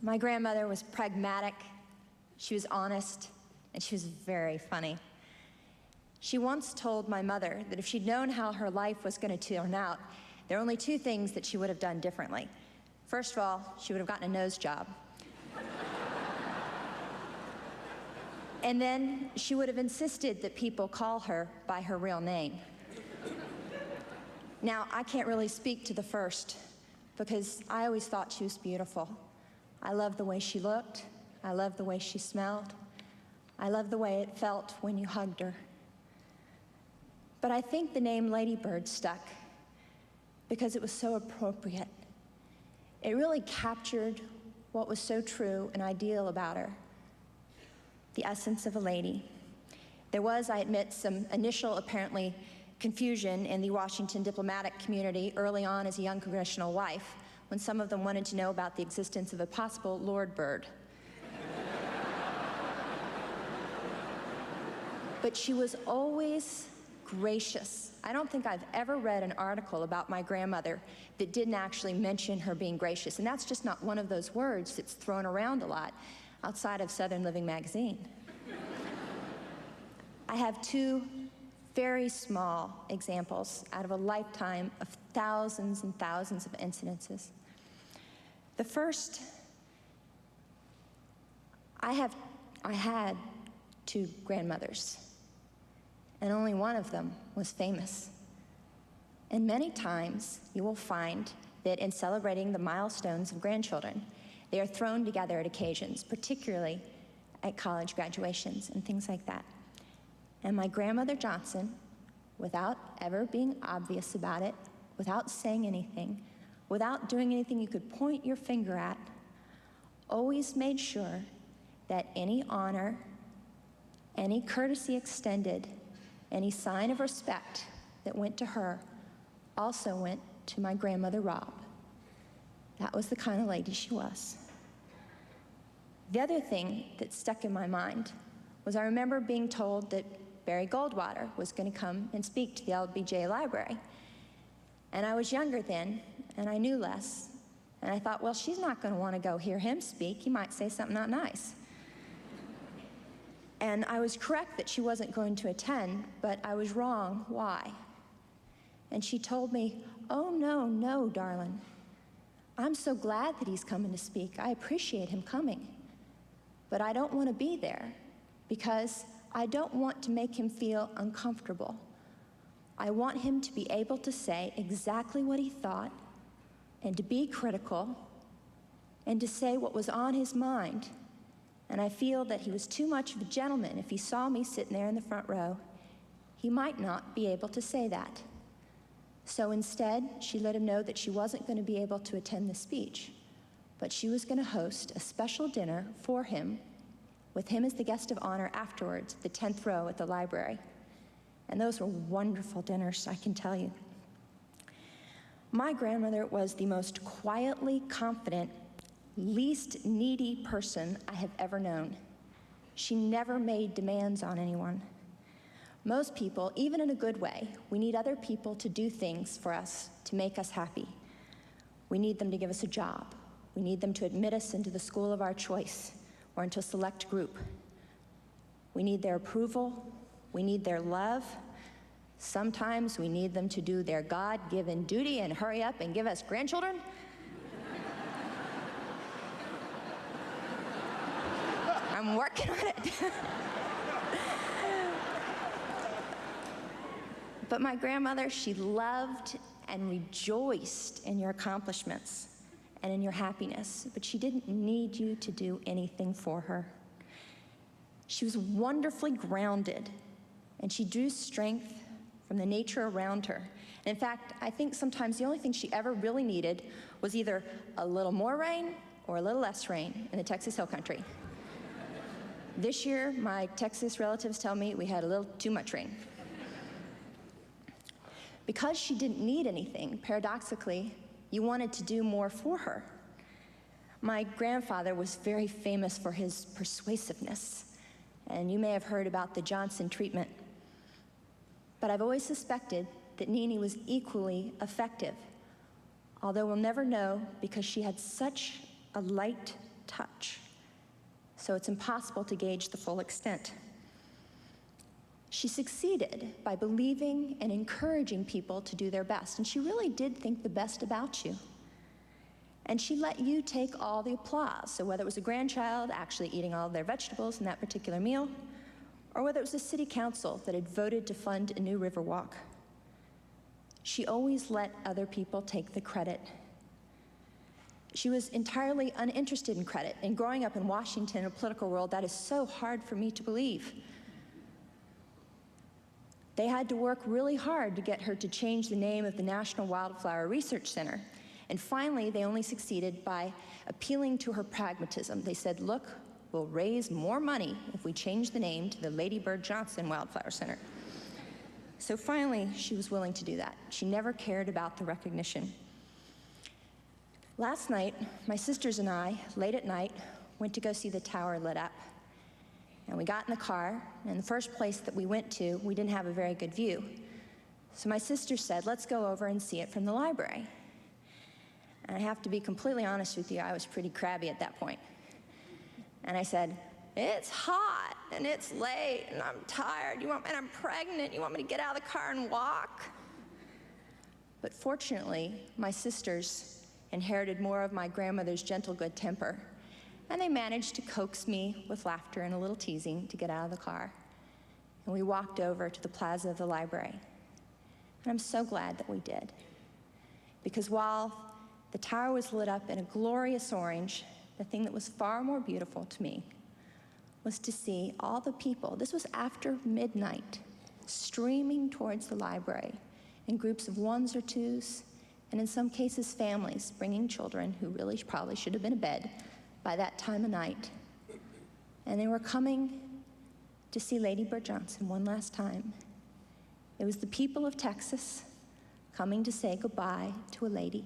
My grandmother was pragmatic, she was honest, and she was very funny. She once told my mother that if she'd known how her life was going to turn out, there are only two things that she would have done differently. First of all, she would have gotten a nose job. And then she would have insisted that people call her by her real name. Now, I can't really speak to the first, because I always thought she was beautiful. I loved the way she looked. I loved the way she smelled. I loved the way it felt when you hugged her. But I think the name Lady Bird stuck because it was so appropriate. It really captured what was so true and ideal about her, the essence of a lady. There was, I admit, some initial, apparently, confusion in the Washington diplomatic community early on as a young congressional wife, when some of them wanted to know about the existence of a possible Lord Bird. But she was always gracious. I don't think I've ever read an article about my grandmother that didn't actually mention her being gracious, and that's just not one of those words that's thrown around a lot outside of Southern Living magazine. I have two very small examples out of a lifetime of thousands and thousands of incidences. The first, I had two grandmothers, and only one of them was famous. And many times you will find that in celebrating the milestones of grandchildren, they are thrown together at occasions, particularly at college graduations and things like that. And my grandmother Johnson, without ever being obvious about it, without saying anything, without doing anything you could point your finger at, always made sure that any honor, any courtesy extended, any sign of respect that went to her also went to my grandmother Robb. That was the kind of lady she was. The other thing that stuck in my mind was I remember being told that Barry Goldwater was going to come and speak to the LBJ library. And I was younger then, and I knew less. And I thought, well, she's not going to want to go hear him speak. He might say something not nice. And I was correct that she wasn't going to attend, but I was wrong. Why? And she told me, oh, no, no, darling. I'm so glad that he's coming to speak. I appreciate him coming. But I don't want to be there because I don't want to make him feel uncomfortable. I want him to be able to say exactly what he thought and to be critical and to say what was on his mind. And I feel that he was too much of a gentleman. If he saw me sitting there in the front row, he might not be able to say that. So instead, she let him know that she wasn't going to be able to attend the speech, but she was going to host a special dinner for him, with him as the guest of honor afterwards, the 10th row at the library. And those were wonderful dinners, I can tell you. My grandmother was the most quietly confident, least needy person I have ever known. She never made demands on anyone. Most people, even in a good way, we need other people to do things for us to make us happy. We need them to give us a job. We need them to admit us into the school of our choice or into a select group. We need their approval. We need their love. Sometimes we need them to do their God-given duty and hurry up and give us grandchildren. I'm working on it. But my grandmother, she loved and rejoiced in your accomplishments and in your happiness, but she didn't need you to do anything for her. She was wonderfully grounded, and she drew strength from the nature around her. And in fact, I think sometimes the only thing she ever really needed was either a little more rain or a little less rain in the Texas Hill Country. This year, my Texas relatives tell me we had a little too much rain. Because she didn't need anything, paradoxically, you wanted to do more for her. My grandfather was very famous for his persuasiveness, and you may have heard about the Johnson treatment. But I've always suspected that Nene was equally effective, although we'll never know because she had such a light, touch, so it's impossible to gauge the full extent. She succeeded by believing and encouraging people to do their best, and she really did think the best about you. And she let you take all the applause, so whether it was a grandchild actually eating all of their vegetables in that particular meal, or whether it was the city council that had voted to fund a new river walk, she always let other people take the credit. She was entirely uninterested in credit, and growing up in Washington, in a political world, that is so hard for me to believe. They had to work really hard to get her to change the name of the National Wildflower Research Center. And finally, they only succeeded by appealing to her pragmatism. They said, look, we'll raise more money if we change the name to the Lady Bird Johnson Wildflower Center. So finally, she was willing to do that. She never cared about the recognition. Last night, my sisters and I, late at night, went to go see the tower lit up. And we got in the car, and the first place that we went to, we didn't have a very good view. So my sister said, let's go over and see it from the library. And I have to be completely honest with you, I was pretty crabby at that point. And I said, it's hot, and it's late, and I'm tired, and I'm pregnant, you want me to get out of the car and walk? But fortunately, my sisters inherited more of my grandmother's gentle good temper, and they managed to coax me with laughter and a little teasing to get out of the car. And we walked over to the plaza of the library. And I'm so glad that we did. Because while the tower was lit up in a glorious orange, the thing that was far more beautiful to me was to see all the people, this was after midnight, streaming towards the library in groups of ones or twos, and in some cases families, bringing children who really probably should have been in bed by that time of night. And they were coming to see Lady Bird Johnson one last time. It was the people of Texas coming to say goodbye to a lady.